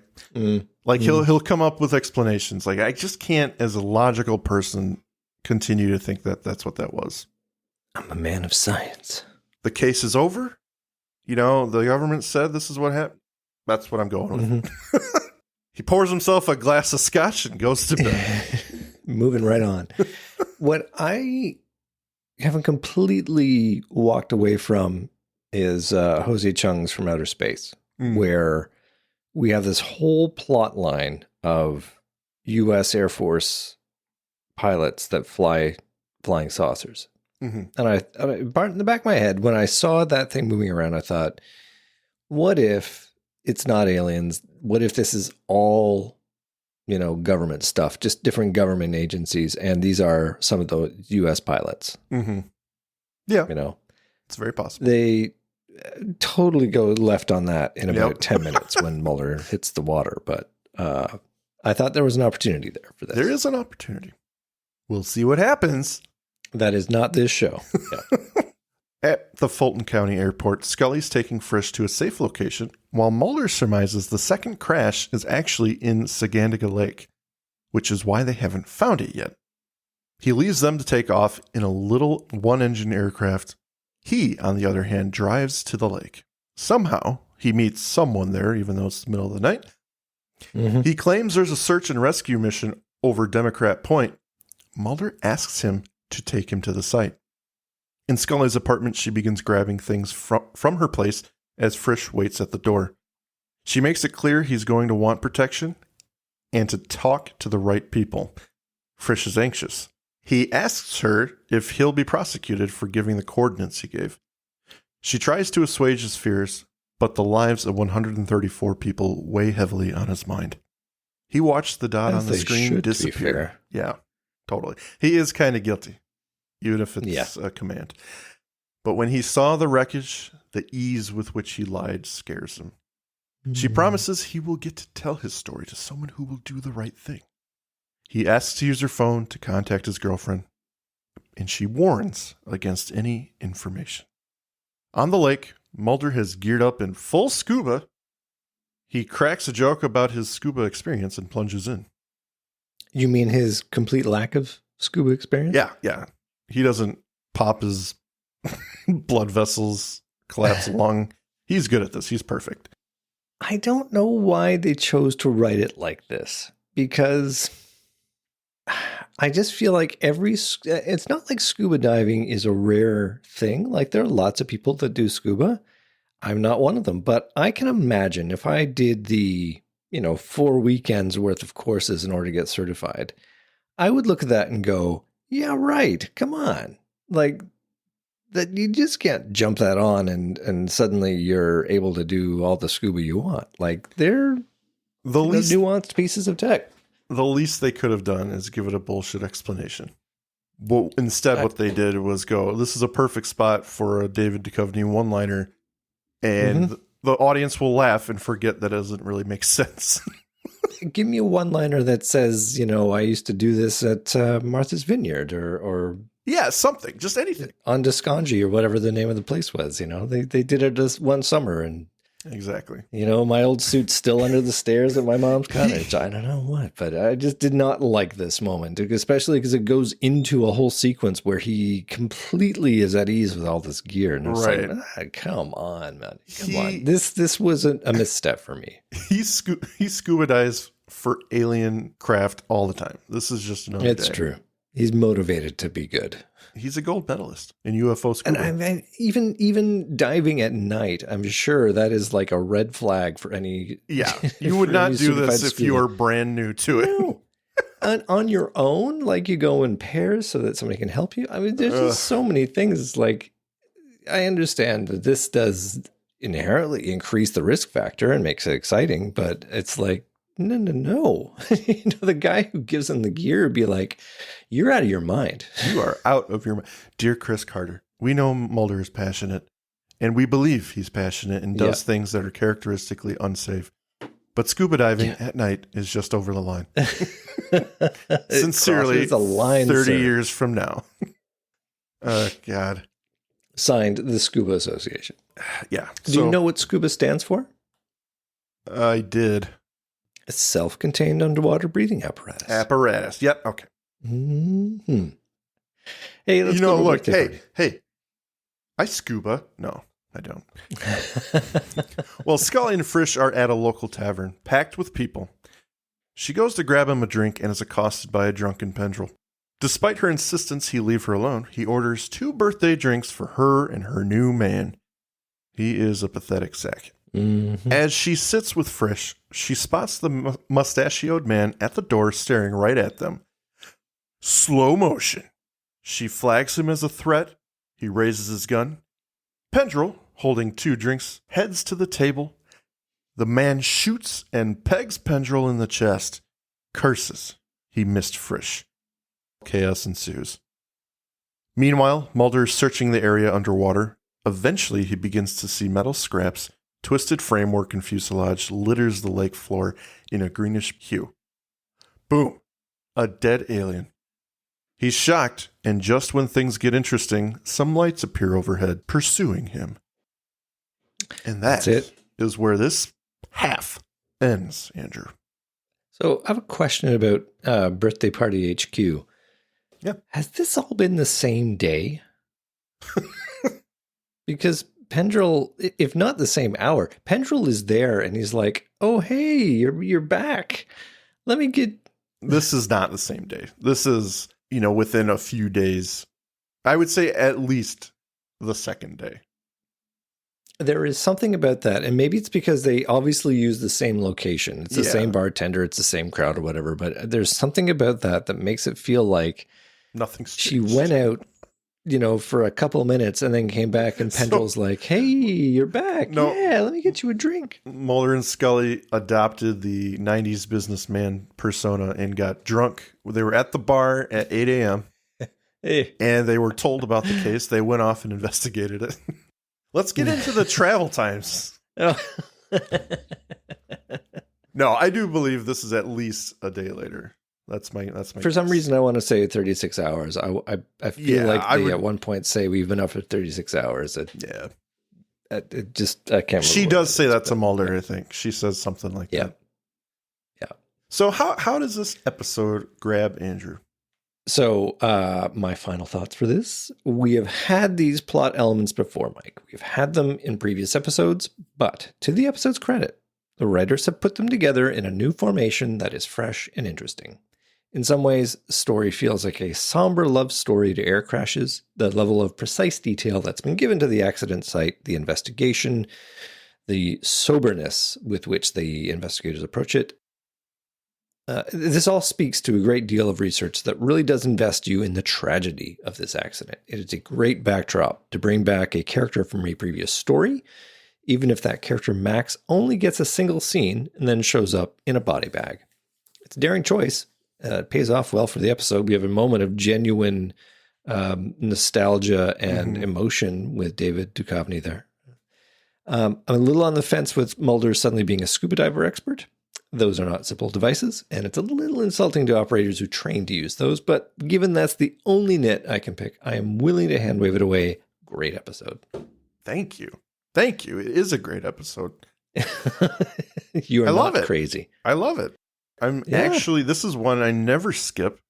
Like he'll come up with explanations. Like, I just can't, as a logical person, continue to think that that's what that was. I'm a man of science. The case is over. You know, the government said this is what happened. That's what I'm going with. He pours himself a glass of scotch and goes to bed. Moving right on. What I haven't completely walked away from is Jose Chung's From Outer Space, where we have this whole plot line of U.S. Air Force pilots that fly flying saucers. And I, in the back of my head, when I saw that thing moving around, I thought, what if it's not aliens? What if this is all, you know, government stuff, just different government agencies, and these are some of the U.S. pilots? Yeah. You know, it's very possible. They totally go left on that in about 10 minutes when Mulder hits the water. But I thought there was an opportunity there for this. There is an opportunity. We'll see what happens. That is not this show. Yeah. At the Fulton County Airport, Scully's taking Frisch to a safe location, while Mulder surmises the second crash is actually in Sagandaga Lake, which is why they haven't found it yet. He leaves them to take off in a little one-engine aircraft. He, on the other hand, drives to the lake. Somehow, he meets someone there, even though it's the middle of the night. He claims there's a search and rescue mission over Democrat Point. Mulder asks him to take him to the site. In Scully's apartment, she begins grabbing things from her place as Frisch waits at the door. She makes it clear he's going to want protection and to talk to the right people. Frisch is anxious. He asks her if he'll be prosecuted for giving the coordinates he gave. She tries to assuage his fears, but the lives of 134 people weigh heavily on his mind. He watched the dot As on the they screen should, to be disappear. fair. Yeah, totally. He is kind of guilty, even if it's a command. But when he saw the wreckage, the ease with which he lied scares him. She promises he will get to tell his story to someone who will do the right thing. He asks to use her phone to contact his girlfriend, and she warns against any information. On the lake, Mulder has geared up in full scuba. He cracks a joke about his scuba experience and plunges in. You mean his complete lack of scuba experience? Yeah. He doesn't pop his blood vessels, collapse lung. He's good at this. He's perfect. I don't know why they chose to write it like this, because I just feel like it's not like scuba diving is a rare thing. Like, there are lots of people that do scuba. I'm not one of them, but I can imagine if I did the, 4 weekends worth of courses in order to get certified, I would look at that and go, yeah, right. Come on. Like, that you just can't jump that on and suddenly you're able to do all the scuba you want. Like, they're the least nuanced pieces of tech. The least they could have done is give it a bullshit explanation. But instead, what they did was go, this is a perfect spot for a David Duchovny one-liner, and the audience will laugh and forget that it doesn't really make sense. Give me a one-liner that says, I used to do this at Martha's Vineyard or yeah, something, just anything. On Descanji or whatever the name of the place was, they did it this one summer, and exactly. My old suit's still under the stairs at my mom's cottage. I don't know what, but I just did not like this moment, especially because it goes into a whole sequence where he completely is at ease with all this gear. And it's like, come on, man. Come on. This wasn't a misstep for me. He scuba dives for alien craft all the time. This is just another It's true. He's motivated to be good. He's a gold medalist in UFO scuba. And even diving at night, I'm sure that is like a red flag for any. Yeah, you would not do this if you were brand new to it. No. On your own, like you go in pairs so that somebody can help you. I mean, there's just so many things. Like, I understand that this does inherently increase the risk factor and makes it exciting, but it's like, no. The guy who gives him the gear would be like, you're out of your mind. You are out of your mind. Dear Chris Carter, we know Mulder is passionate, and we believe he's passionate and does things that are characteristically unsafe. But scuba diving at night is just over the line. Sincerely, a line, 30 sir. years from now. God. Signed, the Scuba Association. Yeah. Do you know what scuba stands for? I did. A self-contained underwater breathing apparatus. Yep. Okay. Mm-hmm. Hey, let's go look. Hey. I scuba. No, I don't. Well, Scully and Frisch are at a local tavern, packed with people. She goes to grab him a drink and is accosted by a drunken Pendrell. Despite her insistence he leave her alone, he orders 2 birthday drinks for her and her new man. He is a pathetic sack. Mm-hmm. As she sits with Frisch, she spots the mustachioed man at the door staring right at them. Slow motion. She flags him as a threat. He raises his gun. Pendrell, holding 2 drinks, heads to the table. The man shoots and pegs Pendrell in the chest. Curses. He missed Frisch. Chaos ensues. Meanwhile, Mulder is searching the area underwater. Eventually, he begins to see metal scraps. Twisted framework and fuselage litters the lake floor in a greenish hue. Boom. A dead alien. He's shocked, and just when things get interesting, some lights appear overhead, pursuing him. And that's it. Is where this half ends, Andrew. So I have a question about Birthday Party HQ. Yeah. Has this all been the same day? Because Pendrell, if not the same hour, Pendrell is there and he's like, "Oh, hey, you're back. Let me get." This is not the same day. This is, within a few days. I would say at least the second day. There is something about that, and maybe it's because they obviously use the same location. It's the same bartender, it's the same crowd or whatever, but there's something about that makes it feel like nothing's changed. She for a couple of minutes and then came back and Pendrell's like, hey, you're back. No. Yeah, let me get you a drink. Mulder and Scully adopted the 90s businessman persona and got drunk. They were at the bar at 8 a.m. Hey. And they were told about the case. They went off and investigated it. Let's get into the travel times. Oh. No, I do believe this is at least a day later. That's my For some reason, I want to say 36 hours. I feel like they at one point say we've been up for 36 hours. Yeah. I can't remember. She does say that to Mulder, I think. She says something like that. Yeah. So how does this episode grab Andrew? So my final thoughts for this. We have had these plot elements before, Mike. We've had them in previous episodes, but to the episode's credit, the writers have put them together in a new formation that is fresh and interesting. In some ways, the story feels like a somber love story to air crashes. The level of precise detail that's been given to the accident site, the investigation, the soberness with which the investigators approach it. This all speaks to a great deal of research that really does invest you in the tragedy of this accident. It is a great backdrop to bring back a character from a previous story, even if that character Max only gets a single scene and then shows up in a body bag. It's a daring choice. It pays off well for the episode. We have a moment of genuine nostalgia and emotion with David Duchovny there. I'm a little on the fence with Mulder suddenly being a scuba diver expert. Those are not simple devices, and it's a little insulting to operators who train to use those, but given that's the only nit I can pick, I am willing to hand wave it away. Great episode. Thank you. Thank you. It is a great episode. You are not crazy. I love it. Actually, this is one I never skip.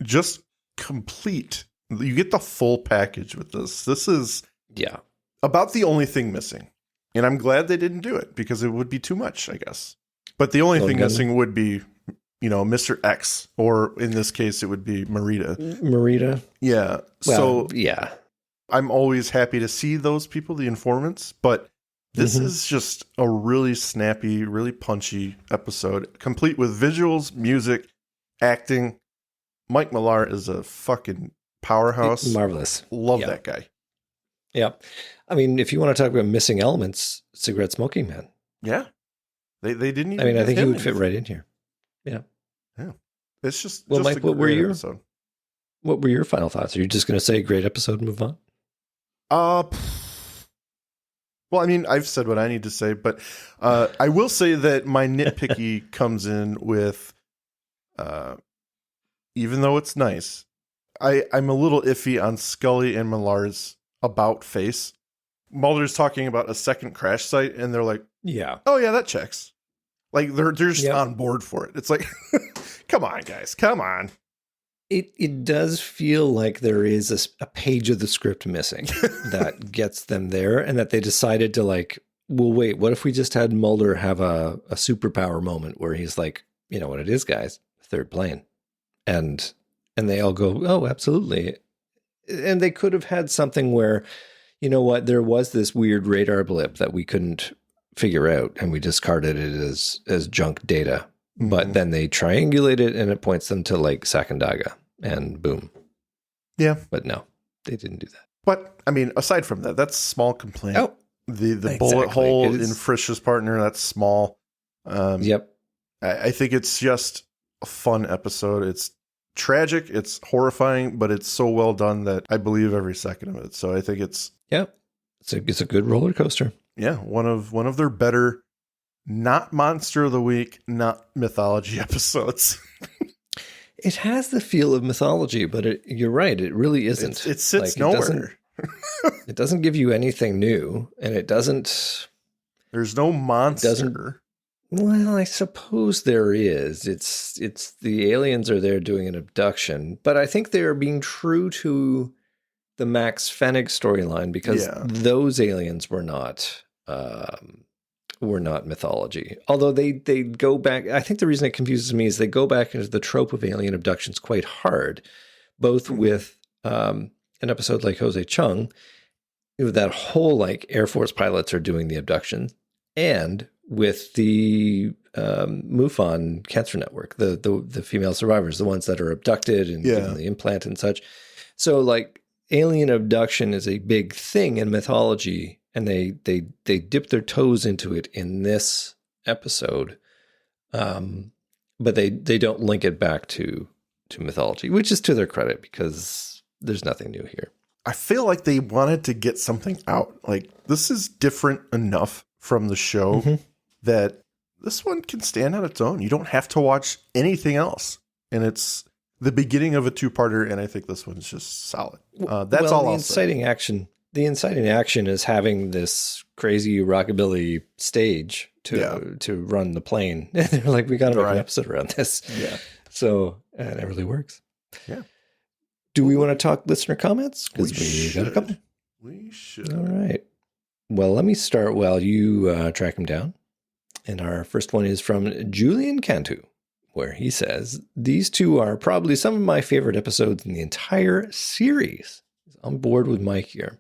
Just complete. You get the full package with this. This is about the only thing missing. And I'm glad they didn't do it because it would be too much, I guess. But the only thing missing would be, Mr. X, or in this case, it would be Marita. Marita? Yeah. Well, yeah. I'm always happy to see those people, the informants, but this is just a really snappy, really punchy episode, complete with visuals, music, acting. Mike Millar is a fucking powerhouse. Marvelous. Love that guy. Yeah. I mean, if you want to talk about missing elements, cigarette smoking, man. Yeah. They didn't even I think he would fit right in here. Yeah. Yeah. It's just Mike, what were your final thoughts? Are you just going to say great episode and move on? Well, I mean, I've said what I need to say, but I will say that my nitpicky comes in with, even though it's nice, I'm a little iffy on Scully and Millar's about face. Mulder's talking about a second crash site, and they're like, oh yeah, that checks. Like they're just on board for it. It's like, come on, guys, come on. It does feel like there is a page of the script missing that gets them there, and that they decided to well, wait, what if we just had Mulder have a superpower moment where he's like, you know what it is, guys, third plane. And they all go, oh, absolutely. And they could have had something where, you know what, there was this weird radar blip that we couldn't figure out, and we discarded it as junk data. But then they triangulate it, and it points them to Sacandaga, and boom. Yeah. But no, they didn't do that. But, I mean, aside from that, that's small complaint. Oh, the bullet hole in Frisch's partner, that's small. Yep. I think it's just a fun episode. It's tragic, it's horrifying, but it's so well done that I believe every second of it. So I think it's... Yep. It's a good roller coaster. Yeah, one of their better, not Monster of the Week, not mythology episodes. It has the feel of mythology, but you're right. It really isn't. It sits nowhere. It doesn't give you anything new, and it doesn't. There's no monster. Well, I suppose there is. It's the aliens are there doing an abduction, but I think they are being true to the Max Fennig storyline because those aliens were not mythology. Although they go back, I think the reason it confuses me is they go back into the trope of alien abductions quite hard, both with an episode like Jose Chung, with that whole Air Force pilots are doing the abduction, and with the MUFON Cancer Network, the female survivors, the ones that are abducted and given the implant and such. So alien abduction is a big thing in mythology, and they dip their toes into it in this episode, but they don't link it back to mythology, which is to their credit because there's nothing new here. I feel like they wanted to get something out. Like, this is different enough from the show that this one can stand on its own. You don't have to watch anything else. And it's the beginning of a two-parter, and I think this one's just solid. That's all I'll say. The inciting action is having this crazy rockabilly stage to run the plane. And they're like, we got to make an episode around this. Yeah. So it really works. Yeah. Do we want to talk listener comments? Because we got a couple. We should. All right. Well, let me start while you track them down. And our first one is from Julian Cantu, where he says, these two are probably some of my favorite episodes in the entire series. He's on board with Mike here.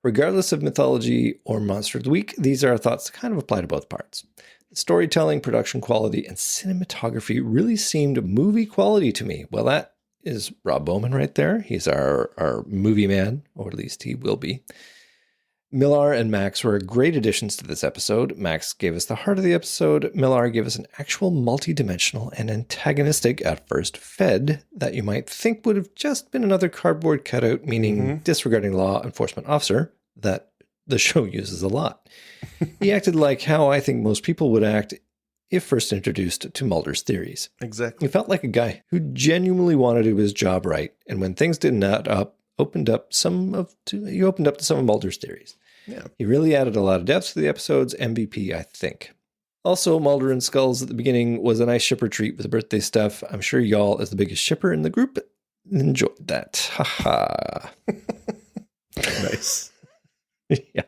Regardless of mythology or Monster of the Week, these are thoughts that kind of apply to both parts. The storytelling, production quality, and cinematography really seemed movie quality to me. Well, that is Rob Bowman right there. He's our movie man, or at least he will be. Millar and Max were great additions to this episode. Max gave us the heart of the episode. Millar gave us an actual multi-dimensional and antagonistic, at first, Fed that you might think would have just been another cardboard cutout, meaning disregarding law enforcement officer, that the show uses a lot. He acted like how I think most people would act if first introduced to Mulder's theories. Exactly. He felt like a guy who genuinely wanted to do his job right, and when things didn't add up, opened up to some of Mulder's theories. Yeah. He really added a lot of depth to the episode's MVP, I think. Also, Mulder and Skulls at the beginning was a nice shipper treat with the birthday stuff. I'm sure y'all, as the biggest shipper in the group, enjoyed that. Haha. Nice. Yeah.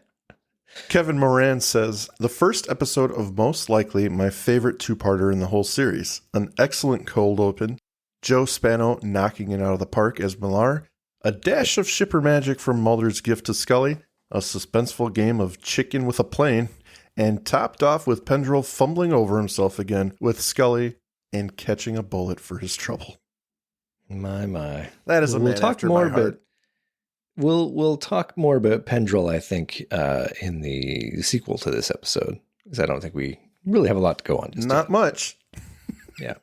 Kevin Moran says, the first episode of most likely my favorite two-parter in the whole series. An excellent cold open. Joe Spano knocking it out of the park as Millar. A dash of shipper magic from Mulder's gift to Scully. A suspenseful game of chicken with a plane. And topped off with Pendrell fumbling over himself again with Scully and catching a bullet for his trouble. My. That is a man after my heart. We'll talk more about Pendrell, I think, in the sequel to this episode, because I don't think we really have a lot to go on. Not much. Yeah.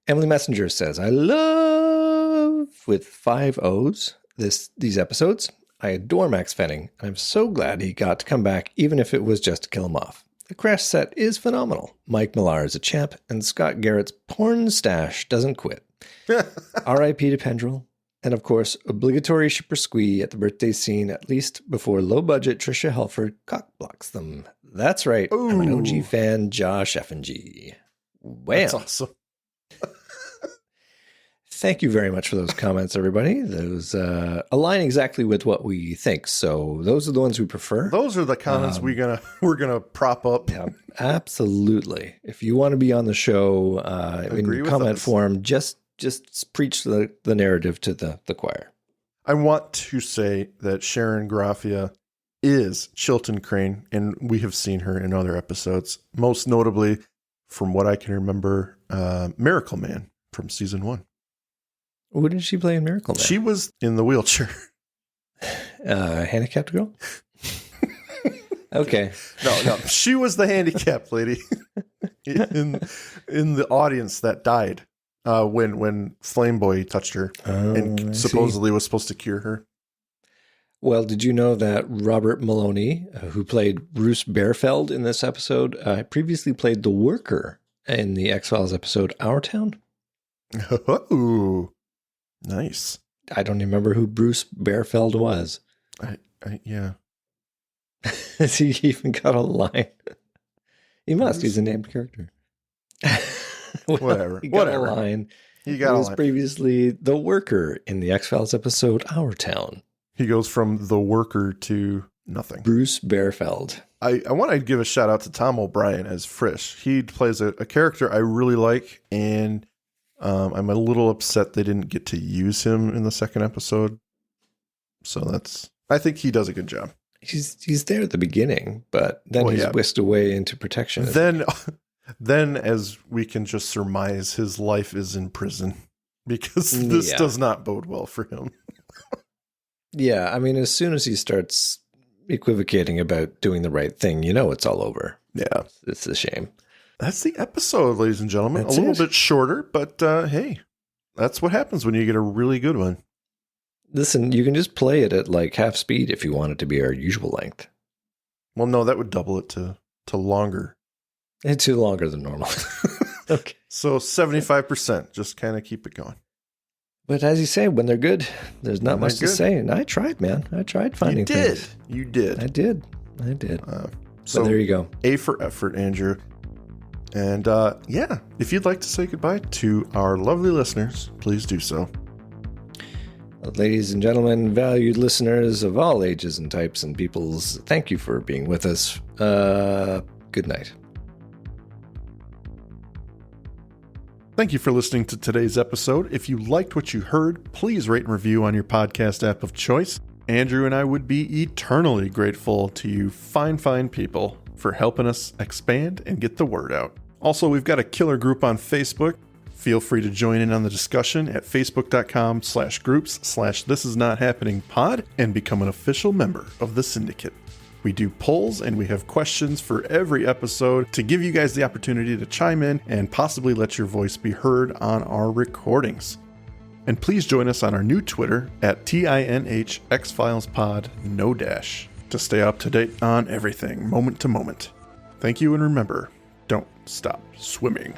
Emily Messenger says, I love, with 5 O's, these episodes. I adore Max Fenning, and I'm so glad he got to come back, even if it was just to kill him off. The crash set is phenomenal. Mike Millar is a champ, and Scott Garrett's porn stash doesn't quit. R.I.P. to Pendrell. And of course, obligatory shipper squee at the birthday scene, at least before low-budget Trisha Helfer cock-blocks them. That's right. Ooh. I'm an OG fan, Josh F&G. Wham. That's awesome. Thank you very much for those comments, everybody. Those align exactly with what we think. So those are the ones we prefer. Those are the comments we're gonna prop up. Yeah, absolutely. If you want to be on the show in comment form, just preach the narrative to the choir. I want to say that Sharon Graffia is Chilton Crane, and we have seen her in other episodes, most notably, from what I can remember, Miracle Man from season 1. What did she play in Miracle Man? She was in the wheelchair. Handicapped girl? Okay. No. She was the handicapped lady in the audience that died when Flameboy touched her and supposedly was supposed to cure her. Well, did you know that Robert Maloney, who played Bruce Bearfeld in this episode, previously played the worker in the X-Files episode Our Town? Oh, nice. I don't remember who Bruce Bearfeld was. Yeah. Has he even got a line? He must. He's a named character. Well, Whatever. He got a line. He was previously the worker in the X-Files episode Our Town. He goes from the worker to nothing. Bruce Bearfeld. I want to give a shout out to Tom O'Brien as Frisch. He plays a character I really like, and I'm a little upset they didn't get to use him in the second episode. So I think he does a good job. He's there at the beginning, but then he's whisked away into protection. Then, as we can just surmise, his life is in prison because this does not bode well for him. Yeah, I mean, as soon as he starts equivocating about doing the right thing, you know it's all over. Yeah. It's a shame. That's the episode, ladies and gentlemen. That's a little it. bit shorter, but hey, that's what happens when you get a really good one. Listen, you can just play it at like half speed if you want it to be our usual length. Well, no, that would double it to longer. It's too longer than normal. Okay. So 75%, just kind of keep it going. But as you say, when they're good, there's not When much to they're good. say. And I tried, man. I tried finding things. You did. I did. So But there you go. A for effort, Andrew. And yeah, if you'd like to say goodbye to our lovely listeners, please do so. Ladies and gentlemen, valued listeners of all ages and types and peoples, thank you for being with us. Good night. Thank you for listening to today's episode. If you liked what you heard, please rate and review on your podcast app of choice. Andrew and I would be eternally grateful to you fine people for helping us expand and get the word out. Also, we've got a killer group on Facebook. Feel free to join in on the discussion at facebook.com/groups/thisisnothappeningpod and become an official member of the syndicate. We do polls and we have questions for every episode to give you guys the opportunity to chime in and possibly let your voice be heard on our recordings. And please join us on our new Twitter at tinhxfilespod, no dash, to stay up to date on everything, moment to moment. Thank you, and remember, don't stop swimming.